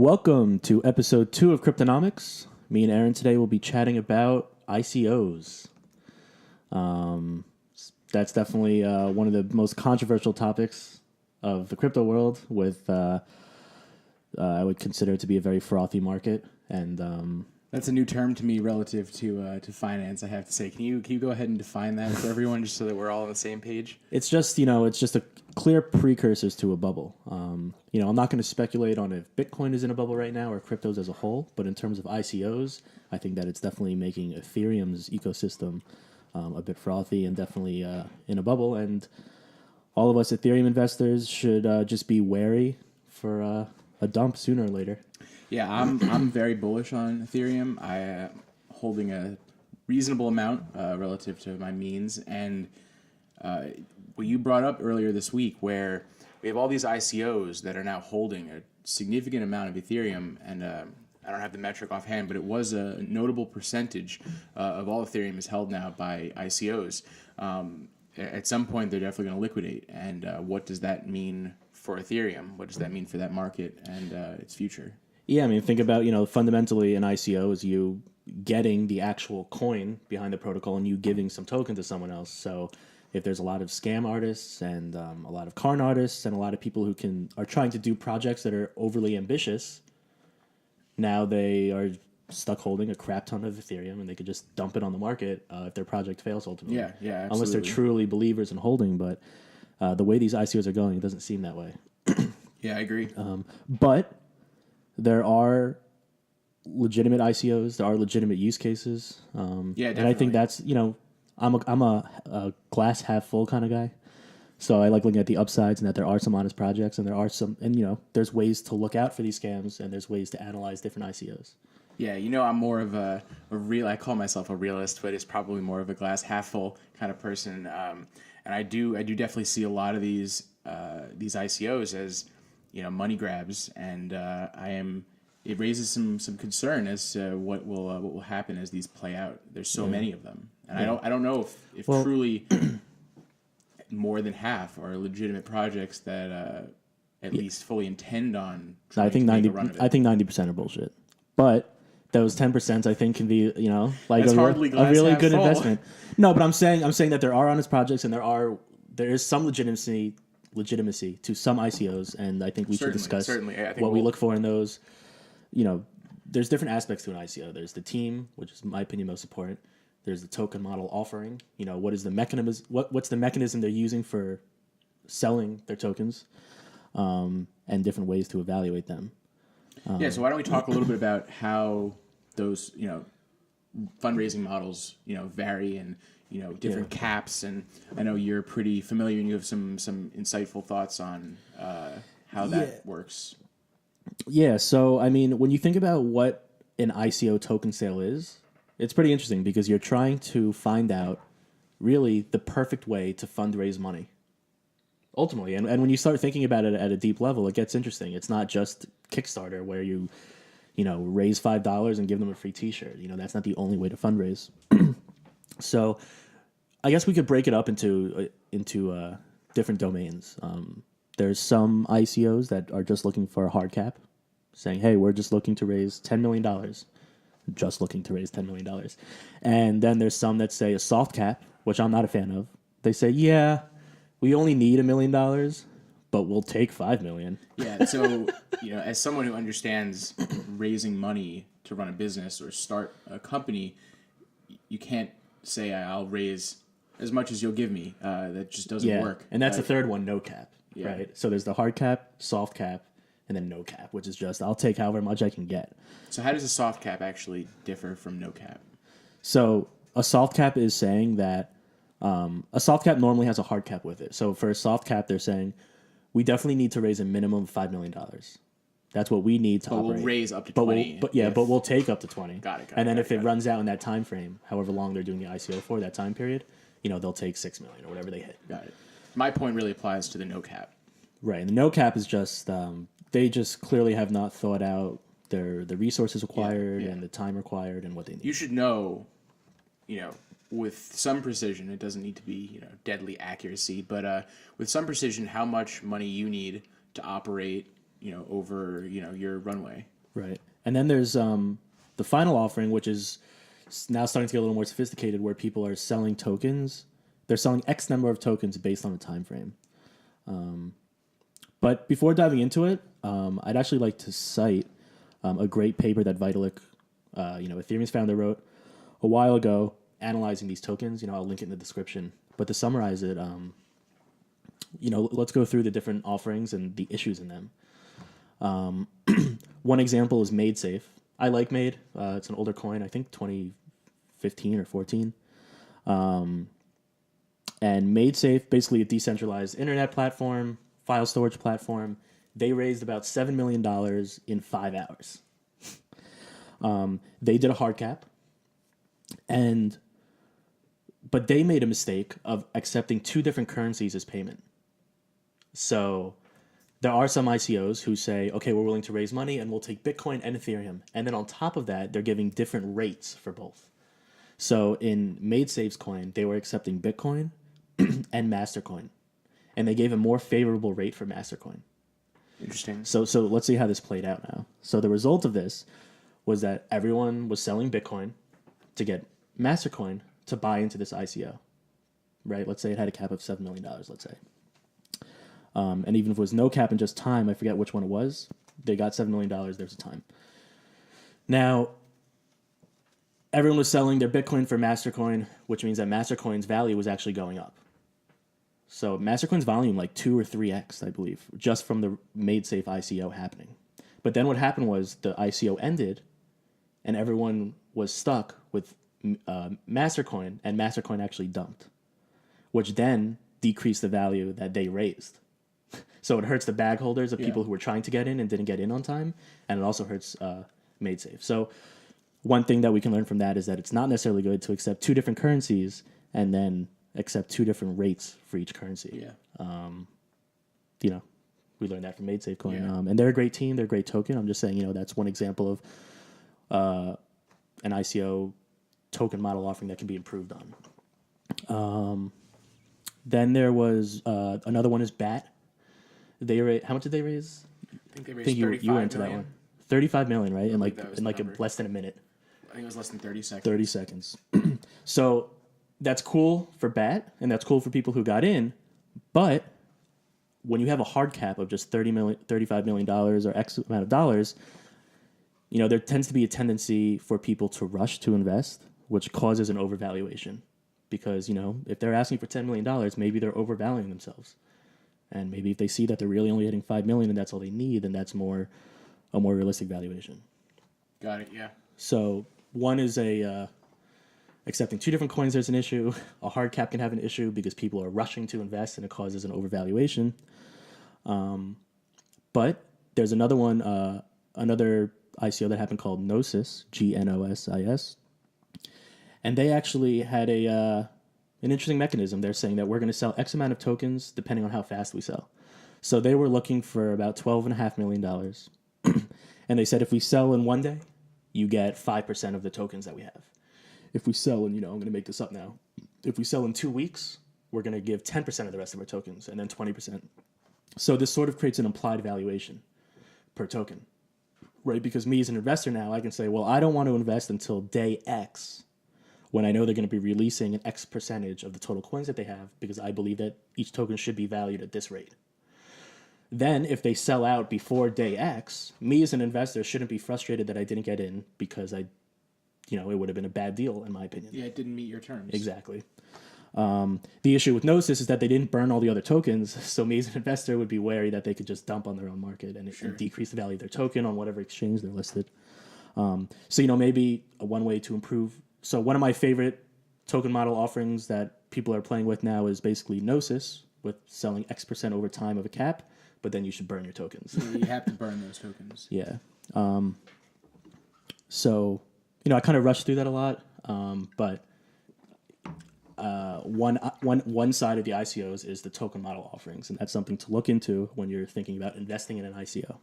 Welcome to episode 2 of Cryptenomics. Me and Aaron today will be chatting about ICOs. That's definitely one of the most controversial topics of the crypto world. I would consider it to be a very frothy market, and That's a new term to me relative to finance. I have to say, can you go ahead and define that for everyone, just so that we're all on the same page? it's just a clear precursors to a bubble. I'm not going to speculate on if Bitcoin is in a bubble right now or cryptos as a whole, but in terms of ICOs, I think that it's definitely making Ethereum's ecosystem a bit frothy and definitely in a bubble. And all of us Ethereum investors should just be wary for a dump sooner or later. Yeah, I'm very bullish on Ethereum. I am holding a reasonable amount relative to my means, and what you brought up earlier this week, where we have all these ICOs that are now holding a significant amount of Ethereum, and I don't have the metric offhand, but it was a notable percentage of all Ethereum is held now by ICOs. At some point, they're definitely going to liquidate, and what does that mean for Ethereum? What does that mean for that market and its future? Yeah, I mean, think about, fundamentally an ICO is you getting the actual coin behind the protocol and you giving some token to someone else. So if there's a lot of scam artists and a lot of con artists and a lot of people who are trying to do projects that are overly ambitious, now they are stuck holding a crap ton of Ethereum and they could just dump it on the market if their project fails ultimately. Yeah, absolutely. Unless they're truly believers in holding, but the way these ICOs are going, it doesn't seem that way. Yeah, I agree. But there are legitimate ICOs. There are legitimate use cases. Yeah, definitely. And I think that's, I'm a glass half full kind of guy. So I like looking at the upsides and that there are some honest projects and there's ways to look out for these scams and there's ways to analyze different ICOs. Yeah, I'm more of a I call myself a realist, but it's probably more of a glass half full kind of person. And I do definitely see a lot of these ICOs as money grabs, and it raises some concern as to what will happen as these play out. There's so many of them, and I don't know if truly more than half are legitimate projects that at least fully intend on trying to make a run of it. I think 90% are bullshit, but those 10% I think can be That's hardly a really good full. investment. No, but I'm saying that there are honest projects and there is some legitimacy to some ICOs, and I think we should discuss what we look for in those. There's different aspects to an ICO. There's the team, which is in my opinion most important. There's the token model offering. What is the mechanism? What's the mechanism they're using for selling their tokens, and different ways to evaluate them. So why don't we talk a little bit about how those fundraising models vary and different caps, and I know you're pretty familiar and you have some insightful thoughts on how that works. Yeah, so I mean, when you think about what an ICO token sale is, it's pretty interesting because you're trying to find out really the perfect way to fundraise money. Ultimately, and when you start thinking about it at a deep level, it gets interesting. It's not just Kickstarter where you raise $5 and give them a free T-shirt. That's not the only way to fundraise. So, I guess we could break it up into different domains. There's some ICOs that are just looking for a hard cap, saying, "Hey, we're just looking to raise $10 million." Just looking to raise $10 million. And then there's some that say a soft cap, which I'm not a fan of. They say, "Yeah, we only need $1 million, but we'll take $5 million." Yeah. So as someone who understands raising money to run a business or start a company, you can't say I'll raise as much as you'll give me. That just doesn't work. And that's the third one, no cap. Yeah. Right. So there's the hard cap, soft cap, and then no cap, which is just I'll take however much I can get. So how does a soft cap actually differ from no cap? So a soft cap is saying that a soft cap normally has a hard cap with it. So for a soft cap, they're saying we definitely need to raise a minimum of $5 million. That's what we need to operate. We'll raise up to 20. But we'll take up to 20. Got it. And then if it runs out in that time frame, however long they're doing the ICO for, that time period, they'll take $6 million or whatever they hit. Got it. My point really applies to the no cap. Right. And the no cap is just they just clearly have not thought out the resources required and the time required and what they need. You should know, with some precision, it doesn't need to be, deadly accuracy, but with some precision, how much money you need to operate over your runway. Right. And then there's the final offering, which is now starting to get a little more sophisticated, where people are selling tokens. They're selling X number of tokens based on a time frame. But before diving into it, I'd actually like to cite a great paper that Vitalik, Ethereum's founder, wrote a while ago analyzing these tokens. I'll link it in the description. But to summarize it, let's go through the different offerings and the issues in them. One example is MadeSafe. I like Made. It's an older coin, I think 2015 or 14. And MadeSafe, basically a decentralized internet platform, file storage platform. They raised about $7 million in 5 hours. They did a hard cap, but they made a mistake of accepting 2 different currencies as payment. So there are some ICOs who say, okay, we're willing to raise money and we'll take Bitcoin and Ethereum. And then on top of that, they're giving different rates for both. So in MadeSafe's coin, they were accepting Bitcoin and Mastercoin. And they gave a more favorable rate for Mastercoin. Interesting. So let's see how this played out now. So the result of this was that everyone was selling Bitcoin to get Mastercoin to buy into this ICO, right? Let's say it had a cap of $7 million, let's say. And even if it was no cap and just time, I forget which one it was, they got $7 million, there's a time. Now, everyone was selling their Bitcoin for Mastercoin, which means that Mastercoin's value was actually going up. So Mastercoin's volume like 2 or 3x, I believe, just from the MadeSafe ICO happening. But then what happened was the ICO ended, and everyone was stuck with Mastercoin, and Mastercoin actually dumped, which then decreased the value that they raised. So it hurts the bag holders of people who were trying to get in and didn't get in on time, and it also hurts MadeSafe. So one thing that we can learn from that is that it's not necessarily good to accept 2 different currencies and then accept 2 different rates for each currency. We learned that from MadeSafe coin. And they're a great team. They're a great token. I'm just saying, that's one example of an ICO token model offering that can be improved on. Then there was another one is BAT. How much did they raise? I think they raised 35 were into million. that one. 35 million, right? In number. less than a minute. I think it was less than 30 seconds. 30 seconds. So that's cool for BAT, and that's cool for people who got in. But when you have a hard cap of just $35 million or X amount of dollars, there tends to be a tendency for people to rush to invest, which causes an overvaluation. Because, if they're asking for $10 million, maybe they're overvaluing themselves. And maybe if they see that they're really only hitting $5 million and that's all they need, then that's a more realistic valuation. Got it, yeah. So one is accepting 2 different coins, there's an issue. A hard cap can have an issue because people are rushing to invest and it causes an overvaluation. But there's another one, another ICO that happened called Gnosis, Gnosis. And they actually had an interesting mechanism. They're saying that we're going to sell X amount of tokens depending on how fast we sell. So they were looking for about $12.5 million. And they said if we sell in 1 day, you get 5% of the tokens that we have. If we sell in, I'm going to make this up now. If we sell in 2 weeks, we're going to give 10% of the rest of our tokens and then 20%. So this sort of creates an implied valuation per token, right? Because me as an investor now, I can say, well, I don't want to invest until day X when I know they're going to be releasing an X percentage of the total coins that they have because I believe that each token should be valued at this rate. Then if they sell out before day X, me as an investor shouldn't be frustrated that I didn't get in because it would have been a bad deal in my opinion. Yeah, it didn't meet your terms. Exactly. The issue with Gnosis is that they didn't burn all the other tokens, so me as an investor would be wary that they could just dump on their own market and decrease the value of their token on whatever exchange they're listed. So maybe one way to improve. So one of my favorite token model offerings that people are playing with now is basically Gnosis with selling X% over time of a cap, but then you should burn your tokens. You have to burn those tokens. Yeah. So, I kind of rushed through that a lot, but one side of the ICOs is the token model offerings, and that's something to look into when you're thinking about investing in an ICO.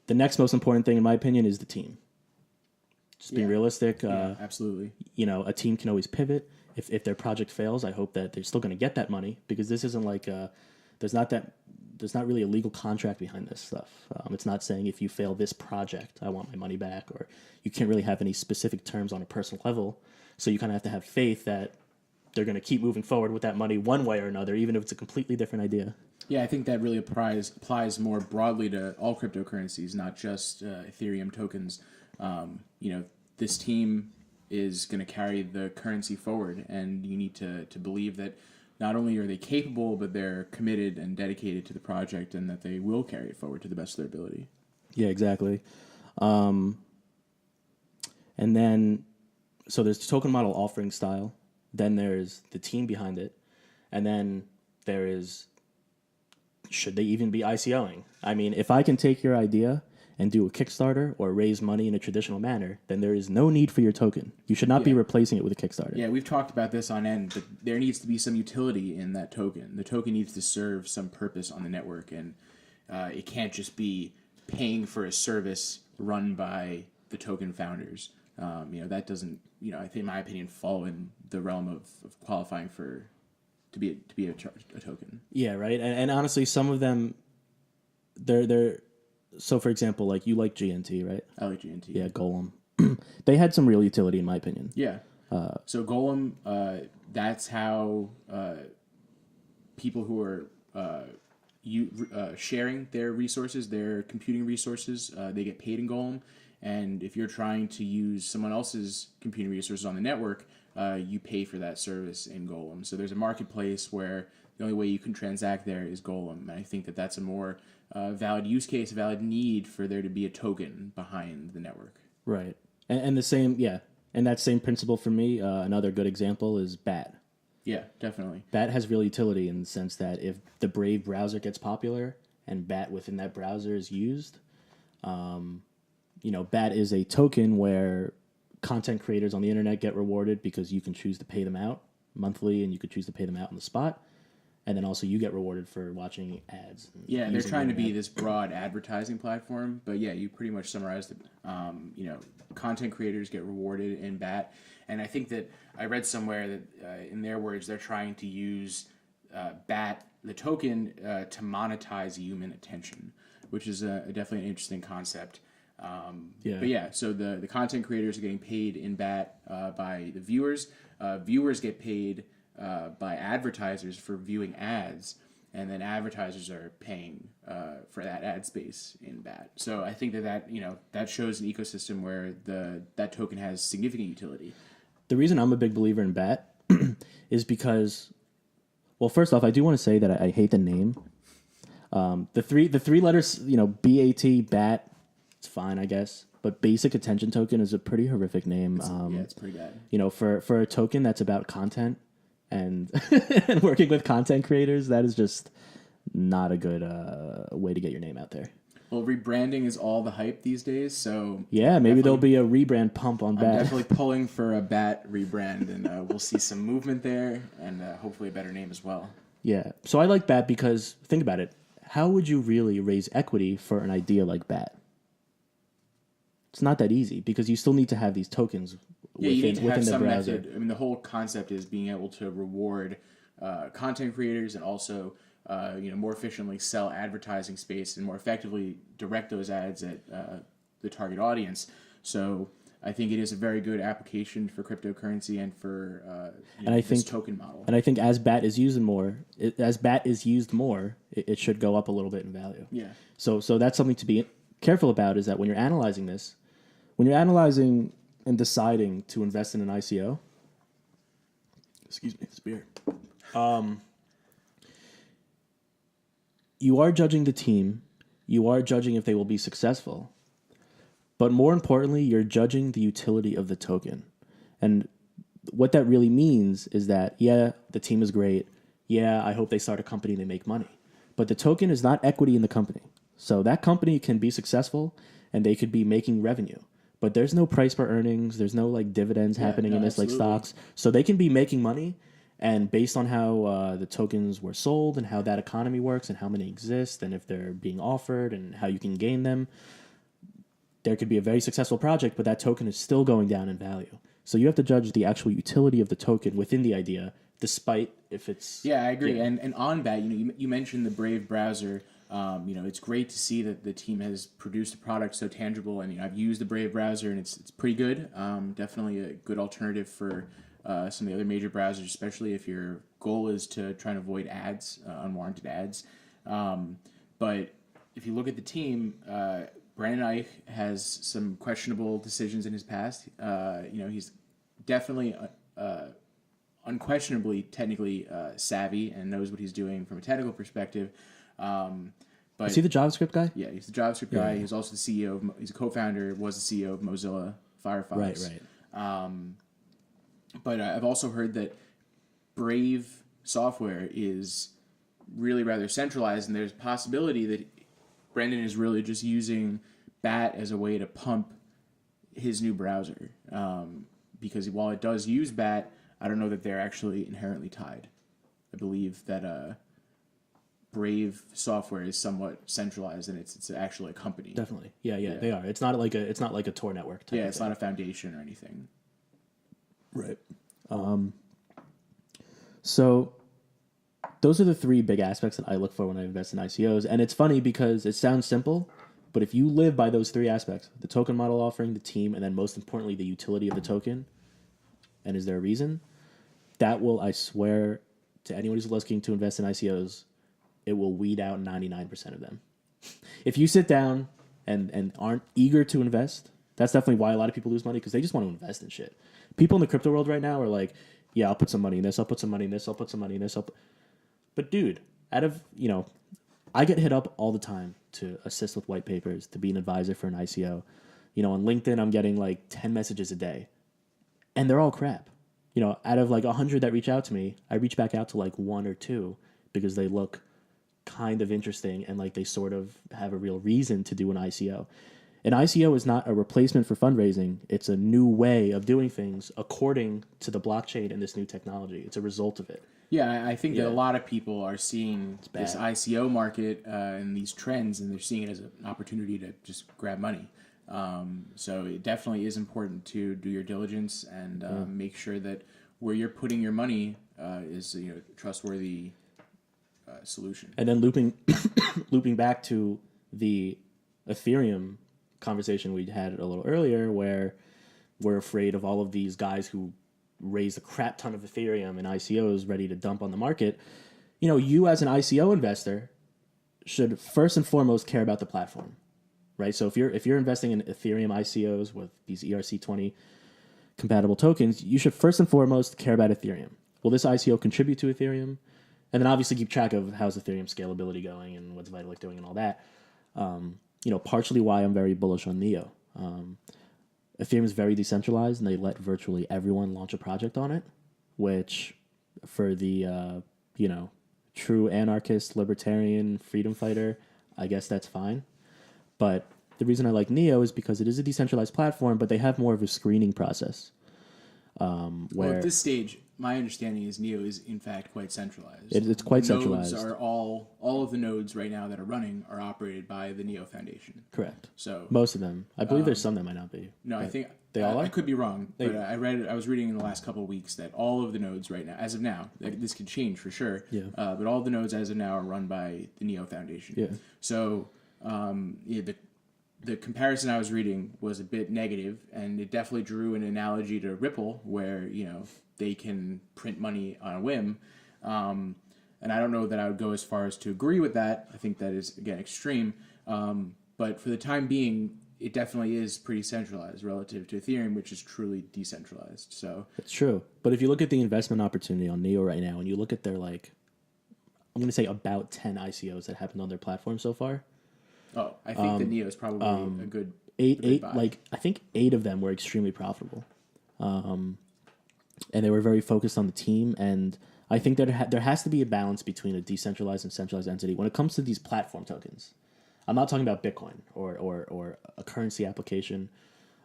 The next most important thing, in my opinion, is the team. Just being realistic. Absolutely. A team can always pivot. If their project fails, I hope that they're still going to get that money because this isn't like there's not that there's not really a legal contract behind this stuff. It's not saying if you fail this project, I want my money back, or you can't really have any specific terms on a personal level. So you kind of have to have faith that they're going to keep moving forward with that money one way or another, even if it's a completely different idea. Yeah, I think that really applies more broadly to all cryptocurrencies, not just Ethereum tokens. This team is going to carry the currency forward, and you need to believe that not only are they capable, but they're committed and dedicated to the project, and that they will carry it forward to the best of their ability. Yeah, exactly. And then, so there's the token model offering style, then there's the team behind it, and then there is, should they even be ICOing? I mean, if I can take your idea and do a Kickstarter or raise money in a traditional manner, then there is no need for your token. You should not be replacing it with a Kickstarter. Yeah, we've talked about this on end, but there needs to be some utility in that token. The token needs to serve some purpose on the network, and it can't just be paying for a service run by the token founders. That doesn't, I think, in my opinion, fall in the realm of qualifying to be a token. Yeah, right. And honestly, some of them, they're so, for example, like you like GNT, right? I like GNT. Yeah, Golem. They had some real utility, in my opinion. Yeah. So Golem, that's how people who are sharing their resources, their computing resources, they get paid in Golem. And if you're trying to use someone else's computing resources on the network, you pay for that service in Golem. So there's a marketplace where the only way you can transact there is Golem. And I think that that's a more valid use case, a valid need for there to be a token behind the network. Right. And the same, yeah. And that same principle for me, another good example is BAT. Yeah, definitely. BAT has real utility in the sense that if the Brave browser gets popular and BAT within that browser is used, BAT is a token where content creators on the internet get rewarded because you can choose to pay them out monthly and you could choose to pay them out on the spot. And then also you get rewarded for watching ads. Yeah, they're trying to be this broad advertising platform. But yeah, you pretty much summarized it. Content creators get rewarded in BAT. And I think that I read somewhere that, in their words, they're trying to use BAT, the token, to monetize human attention, which is definitely an interesting concept. But yeah, so the content creators are getting paid in BAT by the viewers. Viewers get paid by advertisers for viewing ads, and then advertisers are paying for that ad space in BAT. So I think that shows an ecosystem where that token has significant utility. The reason I'm a big believer in BAT is because, well, first off, I do want to say that I hate the name. The three letters, BAT, BAT, it's fine, I guess. But Basic Attention Token is a pretty horrific name. It's pretty bad. For a token that's about content and and working with content creators, that is just not a good way to get your name out there. Well, rebranding is all the hype these days, so yeah, maybe there'll be a rebrand pump on BAT. I'm definitely pulling for a BAT rebrand, and we'll see some movement there, and hopefully a better name as well. Yeah, so I like BAT because, think about it, how would you really raise equity for an idea like BAT? It's not that easy because you still need to have these tokens you need to have the some browser. method. I mean, the whole concept is being able to reward content creators and also more efficiently sell advertising space and more effectively direct those ads at the target audience. So I think it is a very good application for cryptocurrency and for this token model. And I think as BAT is used more, it should go up a little bit in value. Yeah. So that's something to be careful about, is that when you're analyzing this, when you're analyzing and deciding to invest in an ICO, excuse me, this beer, you are judging the team, you are judging if they will be successful, but more importantly, you're judging the utility of the token. And what that really means is that, yeah, the team is great, yeah, I hope they start a company and they make money, but the token is not equity in the company. So that company can be successful and they could be making revenue, but there's no price per earnings. There's no dividends happening in this, absolutely. like stocks. So they can be making money, and based on how the tokens were sold and how that economy works and how many exist and if they're being offered and how you can gain them, there could be a very successful project, but that token is still going down in value. So you have to judge the actual utility of the token within the idea, despite if it's Yeah, I agree. And on that, you mentioned the Brave browser. It's great to see that the team has produced a product so tangible. And I've used the Brave browser, and it's pretty good. Definitely a good alternative for some of the other major browsers, especially if your goal is to try and avoid ads, unwarranted ads. But if you look at the team, Brandon Eich has some questionable decisions in his past. He's definitely unquestionably technically savvy and knows what he's doing from a technical perspective. But is he the JavaScript guy? Yeah, he's the JavaScript guy. He's also the CEO of. He's a co-founder. Was the CEO of Mozilla Firefox. Right. But I've also heard that Brave software is really rather centralized, and there's a possibility that Brendan is really just using Bat as a way to pump his new browser. Because while it does use Bat, I don't know that they're actually inherently tied. I believe that Brave software is somewhat centralized, and it's actually a company. Definitely. Yeah, they are. It's not like a Tor network type. Yeah, it's not a foundation or anything. Right. So those are the three big aspects that I look for when I invest in ICOs. And it's funny because it sounds simple, but if you live by those three aspects, the token model offering, the team, and then most importantly, the utility of the token, and is there a reason? That will, I swear to anyone who's looking to invest in ICOs, it will weed out 99% of them. If you sit down and aren't eager to invest, that's definitely why a lot of people lose money, because they just want to invest in shit. People in the crypto world right now are like, yeah, I'll put some money in this, I'll put some money in this, I'll put some money in this. But dude, I get hit up all the time to assist with white papers, to be an advisor for an ICO. On LinkedIn, I'm getting like 10 messages a day, and they're all crap. Out of like 100 that reach out to me, I reach back out to like one or two because they look kind of interesting and like they sort of have a real reason to do an ICO. An ICO is not a replacement for fundraising. It's a new way of doing things according to the blockchain and this new technology. It's a result of it. Yeah, I think that a lot of people are seeing this ICO market and these trends, and they're seeing it as an opportunity to just grab money. So it definitely is important to do your diligence and make sure that where you're putting your money is a trustworthy solution. And then looping back to the Ethereum conversation we had a little earlier, where we're afraid of all of these guys who raise a crap ton of Ethereum and ICOs ready to dump on the market. You as an ICO investor should first and foremost care about the platform, right? So if you're investing in Ethereum ICOs with these ERC20 compatible tokens, you should first and foremost care about Ethereum. Will this ICO contribute to Ethereum? And then obviously keep track of how's Ethereum scalability going and what's Vitalik doing and all that. Partially why I'm very bullish on Neo. Ethereum is very decentralized, and they let virtually everyone launch a project on it, which for the, true anarchist, libertarian, freedom fighter, I guess that's fine. But the reason I like Neo is because it is a decentralized platform, but they have more of a screening process. Well, at this stage, my understanding is Neo is in fact quite centralized. It's quite centralized. Nodes are all of the nodes right now that are running are operated by the Neo Foundation. Correct. So most of them, I believe there's some that might not be. No, I think they all are. I could be wrong, but I was reading in the last couple of weeks that all of the nodes right now, as of now, this could change for sure. Yeah. But all of the nodes as of now are run by the Neo Foundation. Yeah. So the comparison I was reading was a bit negative, and it definitely drew an analogy to Ripple, where they can print money on a whim. And I don't know that I would go as far as to agree with that. I think that is, again, extreme. But for the time being, it definitely is pretty centralized relative to Ethereum, which is truly decentralized. So it's true. But if you look at the investment opportunity on Neo right now, and you look at their I'm going to say about 10 ICOs that happened on their platform so far. Oh, I think that Neo is probably a good eight buy. I think 8 of them were extremely profitable. And they were very focused on the team, and I think that there has to be a balance between a decentralized and centralized entity when it comes to these platform tokens. I'm not talking about Bitcoin or a currency application,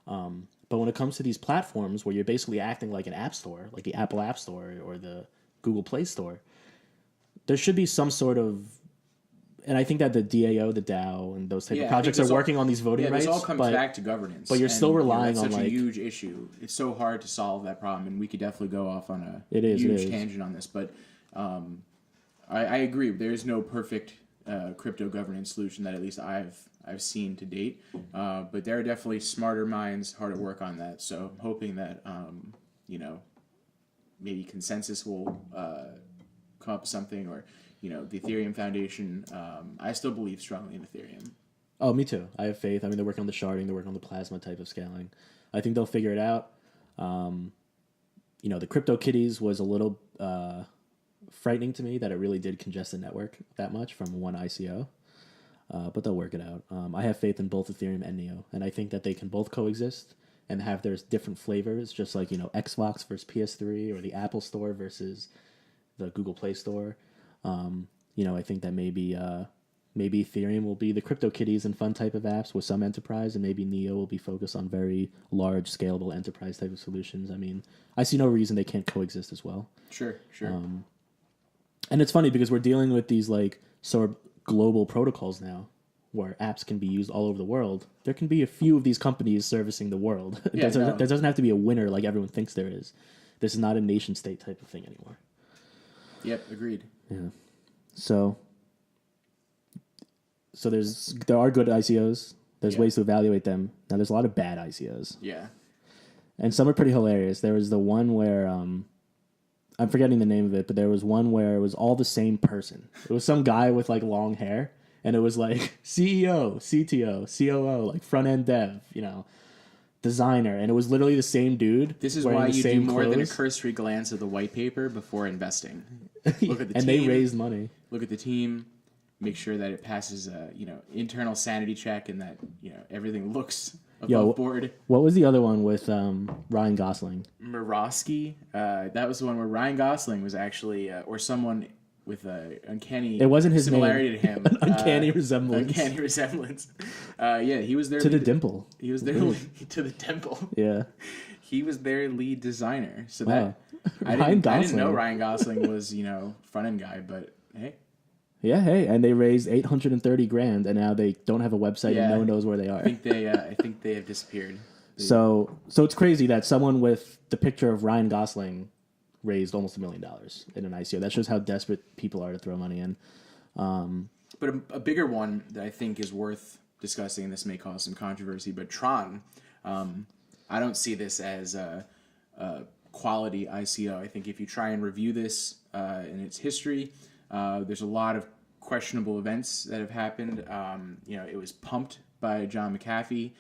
but when it comes to these platforms where you're basically acting like an app store, like the Apple App Store or the Google Play Store, there should be some sort of and I think that the DAO, the DAO, and those type of I think projects are this all- working on these voting rights. This all comes back to governance. but you're still relying that's on, such a like- huge issue. It's so hard to solve that problem, and we could definitely go off on a It is. huge tangent on this. But I agree. There is no perfect crypto governance solution that at least I've seen to date. But there are definitely smarter minds hard at work on that. So I'm hoping that maybe consensus will come up with something, or the Ethereum Foundation. I still believe strongly in Ethereum. Oh, me too. I have faith. I mean, they're working on the sharding. They're working on the plasma type of scaling. I think they'll figure it out. The CryptoKitties was a little frightening to me that it really did congest the network that much from one ICO. But they'll work it out. I have faith in both Ethereum and Neo, and I think that they can both coexist and have their different flavors, just like Xbox versus PS3 or the Apple Store versus the Google Play Store. I think that maybe Ethereum will be the CryptoKitties and fun type of apps with some enterprise, and maybe Neo will be focused on very large, scalable enterprise type of solutions. I mean, I see no reason they can't coexist as well. Sure. And it's funny because we're dealing with these like sort of global protocols now, where apps can be used all over the world. There can be a few of these companies servicing the world. There doesn't have to be a winner like everyone thinks there is. This is not a nation state type of thing anymore. Yep, agreed. Yeah. So there are good ICOs. There's ways to evaluate them. Now there's a lot of bad ICOs. Yeah. And some are pretty hilarious. There was the one where I'm forgetting the name of it, but there was one where it was all the same person. It was some guy with like long hair, and it was like CEO, CTO, COO, like front end dev, designer, and it was literally the same dude. This is why you do more than a cursory glance at the white paper before investing. Look at the team. And they raised money. Look at the team. Make sure that it passes a internal sanity check, and that everything looks above board. What was the other one with Ryan Gosling? Murawski. That was the one where Ryan Gosling was actually, or someone with a uncanny. It wasn't his similarity name. to him. An uncanny resemblance. Uncanny resemblance. He was there to the dimple. He was there to the temple. Yeah. He was their lead designer. So Wow. I didn't know Ryan Gosling was front end guy, but hey. Yeah, hey, and they raised $830,000, and now they don't have a website, and no one knows where they are. I think they have disappeared. So it's crazy that someone with the picture of Ryan Gosling raised almost $1 million in an ICO. That shows how desperate people are to throw money in. But a bigger one that I think is worth discussing, and this may cause some controversy, but Tron, I don't see this as a quality ICO. I think if you try and review this in its history, there's a lot of questionable events that have happened. It was pumped by John McAfee,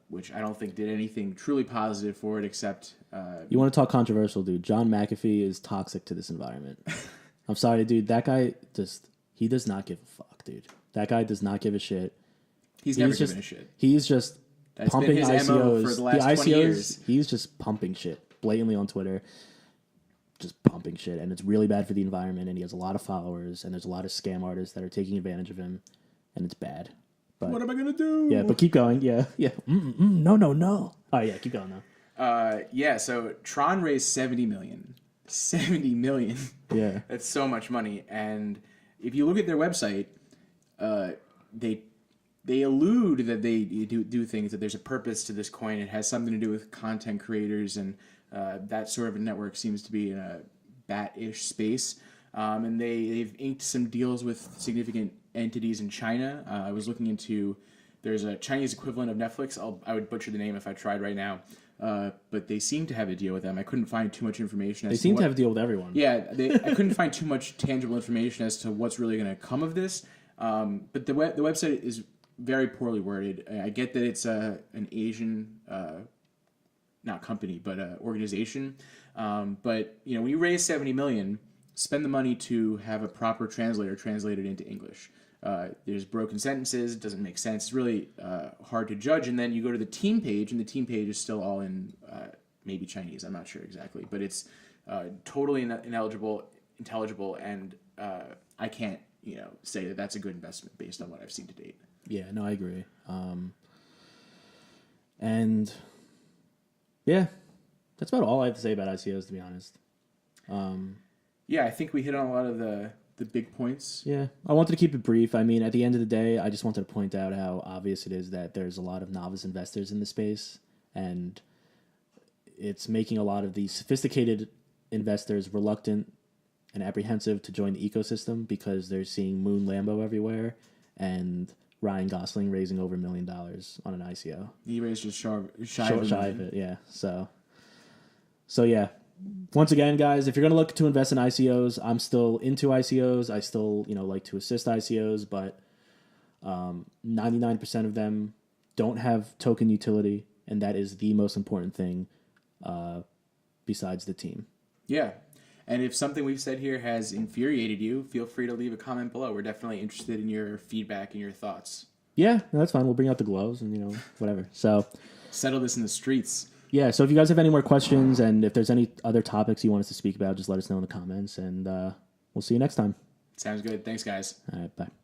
which I don't think did anything truly positive for it, except... You want to talk controversial, dude. John McAfee is toxic to this environment. I'm sorry, dude. That guy he does not give a fuck, dude. That guy does not give a shit. He's never given a shit. He's just pumping been his ICOs. MO for the last 20 years. He's just pumping shit blatantly on Twitter. Just pumping shit, and it's really bad for the environment, and he has a lot of followers, and there's a lot of scam artists that are taking advantage of him, and it's bad. But what am I gonna do? Yeah, but keep going. Yeah. No. All right, yeah, keep going now. So Tron raised $70 million. $70 million. Yeah. That's so much money. And if you look at their website, they allude that they do things, that there's a purpose to this coin. It has something to do with content creators, and that sort of a network seems to be in a bat-ish space. And they've inked some deals with significant entities in China. I was looking into, there's a Chinese equivalent of Netflix. I would butcher the name if I tried right now. But they seem to have a deal with them. I couldn't find too much information. They seem to have a deal with everyone. Yeah, I couldn't find too much tangible information as to what's really going to come of this. But the website is very poorly worded. I get that it's an Asian, not company, but organization. But when you raise $70 million, spend the money to have a proper translator translated into English. There's broken sentences. It doesn't make sense. It's really hard to judge. And then you go to the team page, and the team page is still all in maybe Chinese. I'm not sure exactly. But it's totally intelligible, and I can't say that that's a good investment based on what I've seen to date. Yeah, no, I agree. And yeah, that's about all I have to say about ICOs, to be honest. Yeah, I think we hit on a lot of the the big points. Yeah, I wanted to keep it brief. I mean, at the end of the day, I just wanted to point out how obvious it is that there's a lot of novice investors in the space, and it's making a lot of these sophisticated investors reluctant and apprehensive to join the ecosystem because they're seeing Moon Lambo everywhere and Ryan Gosling raising over $1 million on an ICO. He raised just shy Of it, yeah. So yeah. Once again, guys, if you're going to look to invest in ICOs, I'm still into ICOs. I still, like to assist ICOs, but 99% of them don't have token utility, and that is the most important thing besides the team. Yeah. And if something we've said here has infuriated you, feel free to leave a comment below. We're definitely interested in your feedback and your thoughts. Yeah, that's fine. We'll bring out the gloves and, whatever. So settle this in the streets. Yeah, so if you guys have any more questions and if there's any other topics you want us to speak about, just let us know in the comments, and we'll see you next time. Sounds good. Thanks, guys. All right, bye.